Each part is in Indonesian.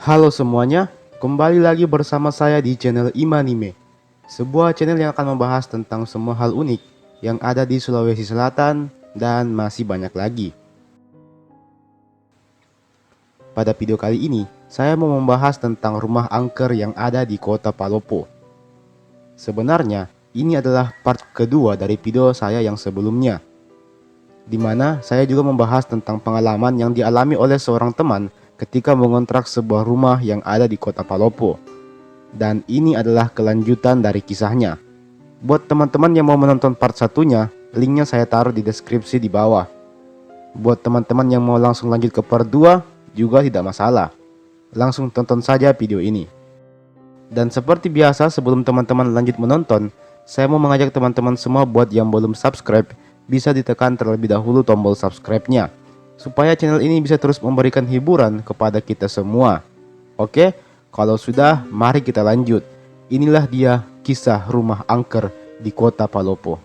Halo semuanya, kembali lagi bersama saya di channel Imanime, sebuah channel yang akan membahas tentang semua hal unik yang ada di Sulawesi Selatan dan masih banyak lagi. Pada video kali ini, saya mau membahas tentang rumah angker yang ada di kota Palopo. Sebenarnya, ini adalah part kedua dari video saya yang sebelumnya, di mana saya juga membahas tentang pengalaman yang dialami oleh seorang teman ketika mengontrak sebuah rumah yang ada di kota Palopo. Dan ini adalah kelanjutan dari kisahnya. Buat teman-teman yang mau menonton part satunya, linknya saya taruh di deskripsi di bawah. Buat teman-teman yang mau langsung lanjut ke part 2, juga tidak masalah. Langsung tonton saja video ini. Dan seperti biasa, sebelum teman-teman lanjut menonton, saya mau mengajak teman-teman semua buat yang belum subscribe, bisa ditekan terlebih dahulu tombol subscribe-nya, supaya channel ini bisa terus memberikan hiburan kepada kita semua. Oke, kalau sudah, mari kita lanjut. Inilah dia kisah rumah angker di kota Palopo.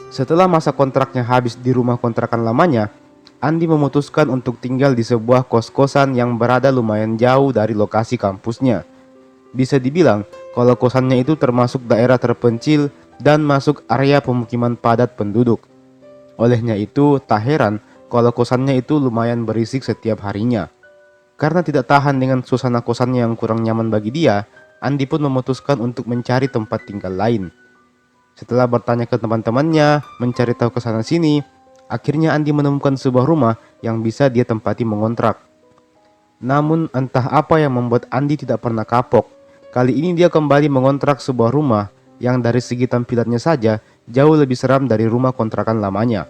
Setelah masa kontraknya habis di rumah kontrakan lamanya, Andi memutuskan untuk tinggal di sebuah kos-kosan yang berada lumayan jauh dari lokasi kampusnya. Bisa dibilang kalau kosannya itu termasuk daerah terpencil dan masuk area pemukiman padat penduduk. Olehnya itu, tak heran kalau kosannya itu lumayan berisik setiap harinya. Karena tidak tahan dengan suasana kosannya yang kurang nyaman bagi dia, Andi pun memutuskan untuk mencari tempat tinggal lain. Setelah bertanya ke teman-temannya, mencari tahu ke sana sini, akhirnya Andi menemukan sebuah rumah yang bisa dia tempati mengontrak. Namun entah apa yang membuat Andi tidak pernah kapok. Kali ini dia kembali mengontrak sebuah rumah yang dari segi tampilannya saja jauh lebih seram dari rumah kontrakan lamanya.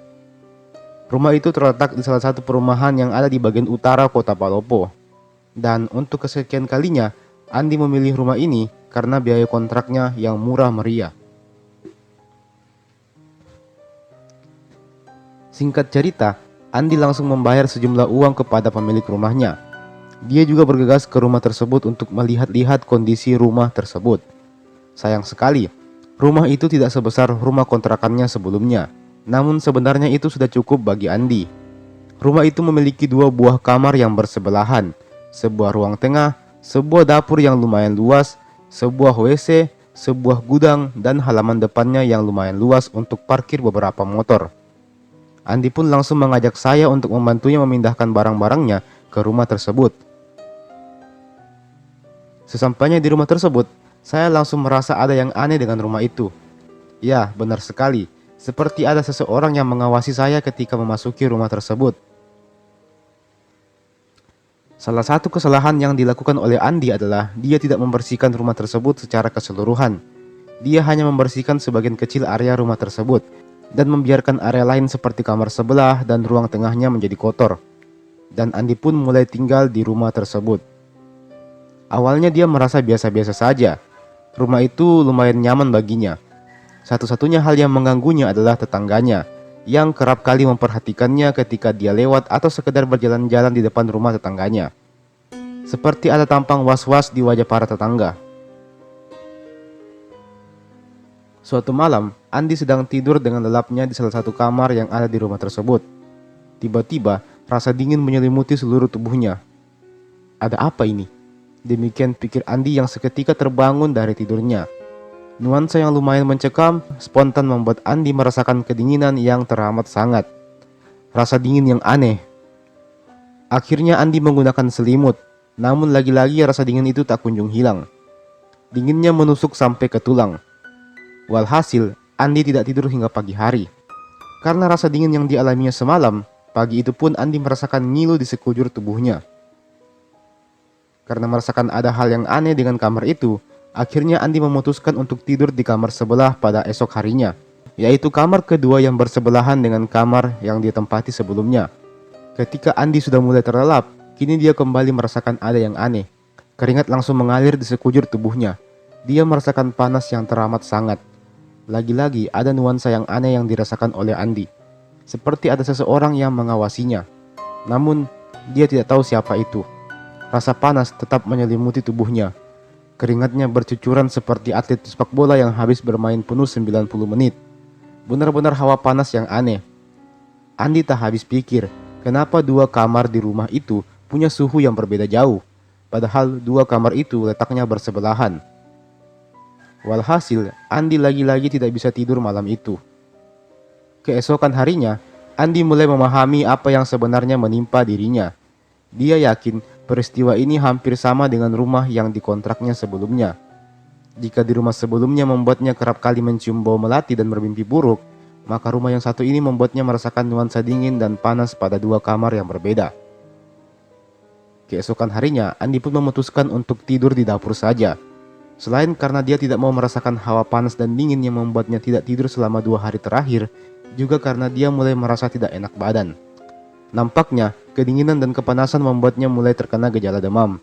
Rumah itu terletak di salah satu perumahan yang ada di bagian utara kota Palopo. Dan untuk kesekian kalinya, Andi memilih rumah ini karena biaya kontraknya yang murah meriah. Singkat cerita, Andi langsung membayar sejumlah uang kepada pemilik rumahnya. Dia juga bergegas ke rumah tersebut untuk melihat-lihat kondisi rumah tersebut. Sayang sekali, rumah itu tidak sebesar rumah kontrakannya sebelumnya. Namun sebenarnya itu sudah cukup bagi Andi. Rumah itu memiliki dua buah kamar yang bersebelahan, sebuah ruang tengah, sebuah dapur yang lumayan luas, sebuah WC, sebuah gudang, dan halaman depannya yang lumayan luas untuk parkir beberapa motor. Andi pun langsung mengajak saya untuk membantunya memindahkan barang-barangnya ke rumah tersebut. Sesampainya di rumah tersebut, saya langsung merasa ada yang aneh dengan rumah itu. Ya, benar sekali. Seperti ada seseorang yang mengawasi saya ketika memasuki rumah tersebut. Salah satu kesalahan yang dilakukan oleh Andi adalah dia tidak membersihkan rumah tersebut secara keseluruhan. Dia hanya membersihkan sebagian kecil area rumah tersebut dan membiarkan area lain seperti kamar sebelah dan ruang tengahnya menjadi kotor. Dan Andi pun mulai tinggal di rumah tersebut. Awalnya dia merasa biasa-biasa saja. Rumah itu lumayan nyaman baginya. Satu-satunya hal yang mengganggunya adalah tetangganya, yang kerap kali memperhatikannya ketika dia lewat atau sekedar berjalan-jalan di depan rumah tetangganya. Seperti ada tampang was-was di wajah para tetangga. Suatu malam, Andi sedang tidur dengan lelapnya di salah satu kamar yang ada di rumah tersebut. Tiba-tiba, rasa dingin menyelimuti seluruh tubuhnya. Ada apa ini? Demikian pikir Andi yang seketika terbangun dari tidurnya. Nuansa yang lumayan mencekam spontan membuat Andi merasakan kedinginan yang teramat sangat. Rasa dingin yang aneh. Akhirnya Andi menggunakan selimut, namun lagi-lagi rasa dingin itu tak kunjung hilang. Dinginnya menusuk sampai ke tulang. Walhasil, Andi tidak tidur hingga pagi hari. Karena rasa dingin yang dialaminya semalam, pagi itu pun Andi merasakan ngilu di sekujur tubuhnya. Karena merasakan ada hal yang aneh dengan kamar itu, akhirnya Andi memutuskan untuk tidur di kamar sebelah pada esok harinya, yaitu kamar kedua yang bersebelahan dengan kamar yang dia tempati sebelumnya. Ketika Andi sudah mulai terlelap, kini dia kembali merasakan ada yang aneh. Keringat langsung mengalir di sekujur tubuhnya. Dia merasakan panas yang teramat sangat. Lagi-lagi ada nuansa yang aneh yang dirasakan oleh Andi. Seperti ada seseorang yang mengawasinya. Namun, dia tidak tahu siapa itu. Rasa panas tetap menyelimuti tubuhnya. Keringatnya bercucuran seperti atlet sepak bola yang habis bermain penuh 90 menit. Benar-benar hawa panas yang aneh. Andi tak habis pikir. Kenapa dua kamar di rumah itu punya suhu yang berbeda jauh, padahal dua kamar itu letaknya bersebelahan? Walhasil, Andi lagi-lagi tidak bisa tidur malam itu. Keesokan harinya, Andi mulai memahami apa yang sebenarnya menimpa dirinya. Dia yakin peristiwa ini hampir sama dengan rumah yang dikontraknya sebelumnya. Jika di rumah sebelumnya membuatnya kerap kali mencium bau melati dan bermimpi buruk, maka rumah yang satu ini membuatnya merasakan nuansa dingin dan panas pada dua kamar yang berbeda. Keesokan harinya, Andi pun memutuskan untuk tidur di dapur saja. Selain karena dia tidak mau merasakan hawa panas dan dingin yang membuatnya tidak tidur selama 2 hari terakhir, juga karena dia mulai merasa tidak enak badan. Nampaknya, kedinginan dan kepanasan membuatnya mulai terkena gejala demam.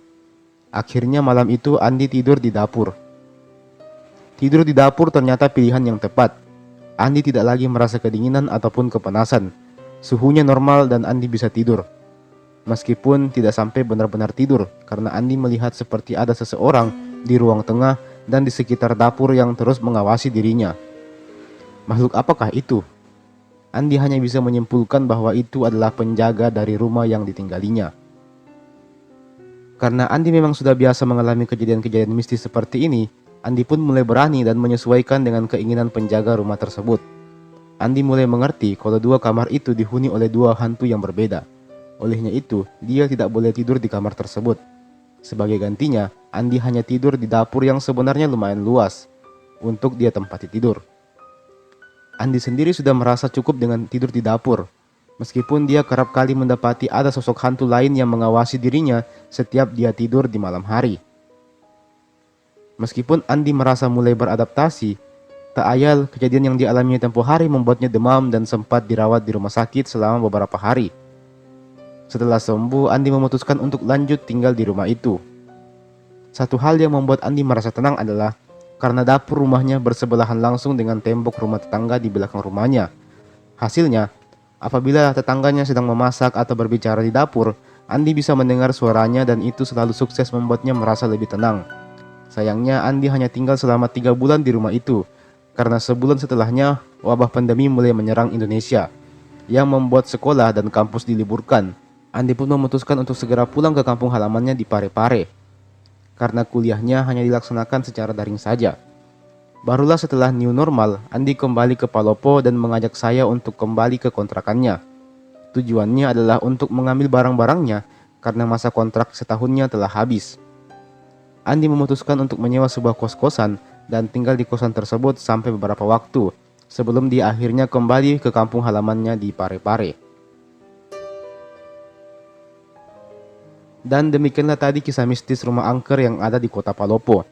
Akhirnya malam itu Andi tidur di dapur. Tidur di dapur ternyata pilihan yang tepat. Andi tidak lagi merasa kedinginan ataupun kepanasan. Suhunya normal dan Andi bisa tidur. Meskipun tidak sampai benar-benar tidur, karena Andi melihat seperti ada seseorang di ruang tengah dan di sekitar dapur yang terus mengawasi dirinya. Makhluk apakah itu? Andi hanya bisa menyimpulkan bahwa itu adalah penjaga dari rumah yang ditinggalinya. Karena Andi memang sudah biasa mengalami kejadian-kejadian mistis seperti ini, Andi pun mulai berani dan menyesuaikan dengan keinginan penjaga rumah tersebut. Andi mulai mengerti kalau dua kamar itu dihuni oleh dua hantu yang berbeda. Olehnya itu, dia tidak boleh tidur di kamar tersebut. Sebagai gantinya, Andi hanya tidur di dapur yang sebenarnya lumayan luas untuk dia tempati tidur. Andi sendiri sudah merasa cukup dengan tidur di dapur, meskipun dia kerap kali mendapati ada sosok hantu lain yang mengawasi dirinya setiap dia tidur di malam hari. Meskipun Andi merasa mulai beradaptasi, tak ayal kejadian yang dialami tempo hari membuatnya demam dan sempat dirawat di rumah sakit selama beberapa hari. Setelah sembuh, Andi memutuskan untuk lanjut tinggal di rumah itu. Satu hal yang membuat Andi merasa tenang adalah karena dapur rumahnya bersebelahan langsung dengan tembok rumah tetangga di belakang rumahnya. Hasilnya, apabila tetangganya sedang memasak atau berbicara di dapur, Andi bisa mendengar suaranya dan itu selalu sukses membuatnya merasa lebih tenang. Sayangnya, Andi hanya tinggal selama 3 bulan di rumah itu, karena sebulan setelahnya wabah pandemi mulai menyerang Indonesia, yang membuat sekolah dan kampus diliburkan. Andi pun memutuskan untuk segera pulang ke kampung halamannya di Parepare, karena kuliahnya hanya dilaksanakan secara daring saja. Barulah setelah new normal, Andi kembali ke Palopo dan mengajak saya untuk kembali ke kontrakannya. Tujuannya adalah untuk mengambil barang-barangnya, karena masa kontrak setahunnya telah habis. Andi memutuskan untuk menyewa sebuah kos-kosan dan tinggal di kosan tersebut sampai beberapa waktu, sebelum dia akhirnya kembali ke kampung halamannya di Parepare. Dan demikianlah tadi kisah mistis rumah angker yang ada di kota Palopo.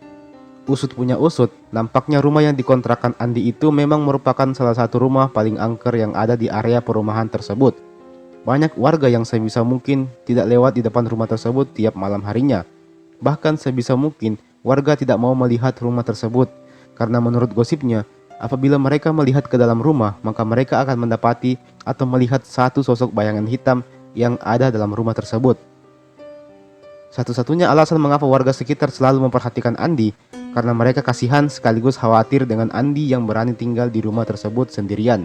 Usut punya usut, nampaknya rumah yang dikontrakan Andi itu memang merupakan salah satu rumah paling angker yang ada di area perumahan tersebut. Banyak warga yang sebisa mungkin tidak lewat di depan rumah tersebut tiap malam harinya. Bahkan sebisa mungkin warga tidak mau melihat rumah tersebut, karena menurut gosipnya, apabila mereka melihat ke dalam rumah, maka mereka akan mendapati atau melihat satu sosok bayangan hitam yang ada dalam rumah tersebut. Satu-satunya alasan mengapa warga sekitar selalu memperhatikan Andi, karena mereka kasihan sekaligus khawatir dengan Andi yang berani tinggal di rumah tersebut sendirian,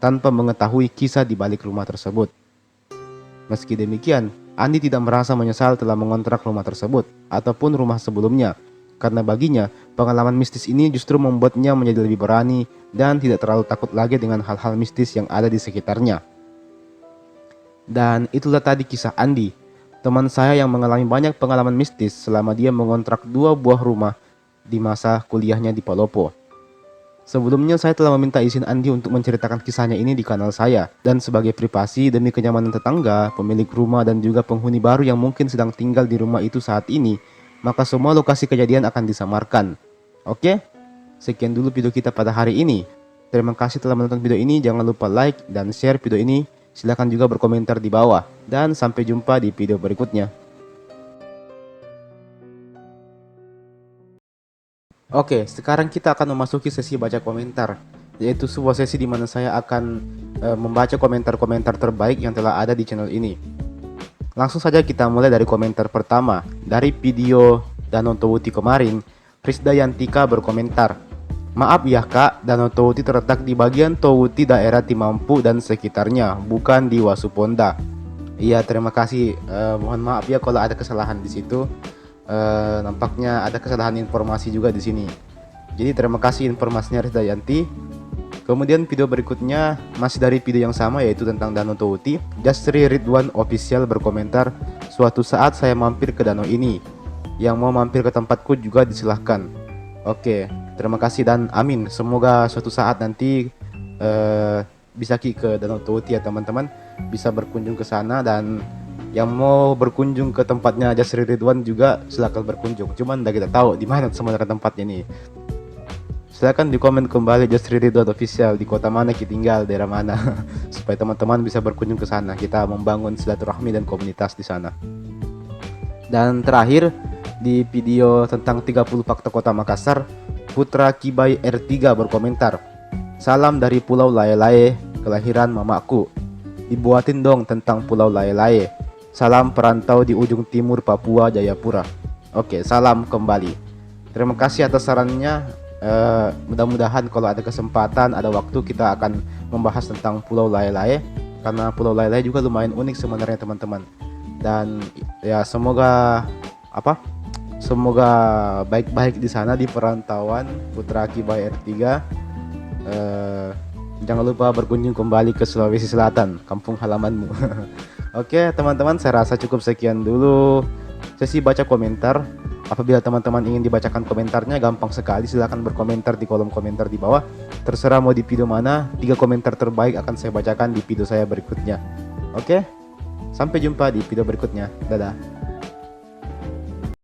tanpa mengetahui kisah di balik rumah tersebut. Meski demikian, Andi tidak merasa menyesal telah mengontrak rumah tersebut ataupun rumah sebelumnya, karena baginya pengalaman mistis ini justru membuatnya menjadi lebih berani dan tidak terlalu takut lagi dengan hal-hal mistis yang ada di sekitarnya. Dan itulah tadi kisah Andi, teman saya yang mengalami banyak pengalaman mistis selama dia mengontrak 2 buah rumah di masa kuliahnya di Palopo. Sebelumnya saya telah meminta izin Andi untuk menceritakan kisahnya ini di kanal saya, dan sebagai privasi demi kenyamanan tetangga, pemilik rumah dan juga penghuni baru yang mungkin sedang tinggal di rumah itu saat ini, maka semua lokasi kejadian akan disamarkan. Oke? Sekian dulu video kita pada hari ini. Terima kasih telah menonton video ini, jangan lupa like dan share video ini. Silahkan juga berkomentar di bawah, dan sampai jumpa di video berikutnya. Oke, sekarang kita akan memasuki sesi baca komentar, yaitu sebuah sesi di mana saya akan membaca komentar-komentar terbaik yang telah ada di channel ini. Langsung saja kita mulai dari komentar pertama. Dari video Danau Towuti kemarin, Prisdayantika berkomentar, Maaf ya kak, Danau Towuti terletak di bagian Towuti daerah Timampu dan sekitarnya, bukan di Wasuponda. Iya, terima kasih. Mohon maaf ya kalau ada kesalahan di situ. Nampaknya ada kesalahan informasi juga di sini. Jadi terima kasih informasinya Rizdayanti. Kemudian video berikutnya masih dari video yang sama, yaitu tentang Danau Towuti. Jasri Ridwan Official berkomentar, suatu saat saya mampir ke danau ini. Yang mau mampir ke tempatku juga disilahkan. Oke, terima kasih dan amin. Semoga suatu saat nanti bisa ke Danau Towuti ya teman-teman. Bisa berkunjung ke sana, dan yang mau berkunjung ke tempatnya Jasri Ridwan juga silakan berkunjung. Cuman udah kita tahu di mana sebenarnya tempatnya nih. Silahkan di komen kembali Jasri Ridwan Official, di kota mana kita tinggal, daerah mana, supaya teman-teman bisa berkunjung ke sana. Kita membangun silaturahmi dan komunitas di sana. Dan terakhir, di video tentang 30 fakta kota Makassar, Putra Kibai R3 berkomentar, salam dari Pulau Lae-Lae, kelahiran mamaku. Dibuatin dong tentang Pulau Lae-Lae. Salam perantau di ujung timur Papua, Jayapura. Oke, salam kembali. Terima kasih atas sarannya. Mudah-mudahan kalau ada kesempatan, ada waktu, kita akan membahas tentang Pulau Lae-Lae, karena Pulau Lae-Lae juga lumayan unik sebenarnya teman-teman. Dan ya semoga semoga baik-baik di sana di perantauan Putra Kibai R3. Jangan lupa berkunjung kembali ke Sulawesi Selatan, kampung halamanmu. Oke teman-teman, saya rasa cukup sekian dulu sesi baca komentar. Apabila teman-teman ingin dibacakan komentarnya, gampang sekali, silahkan berkomentar di kolom komentar di bawah. Terserah mau di video mana, 3 komentar terbaik akan saya bacakan di video saya berikutnya. Oke, sampai jumpa di video berikutnya. Dadah.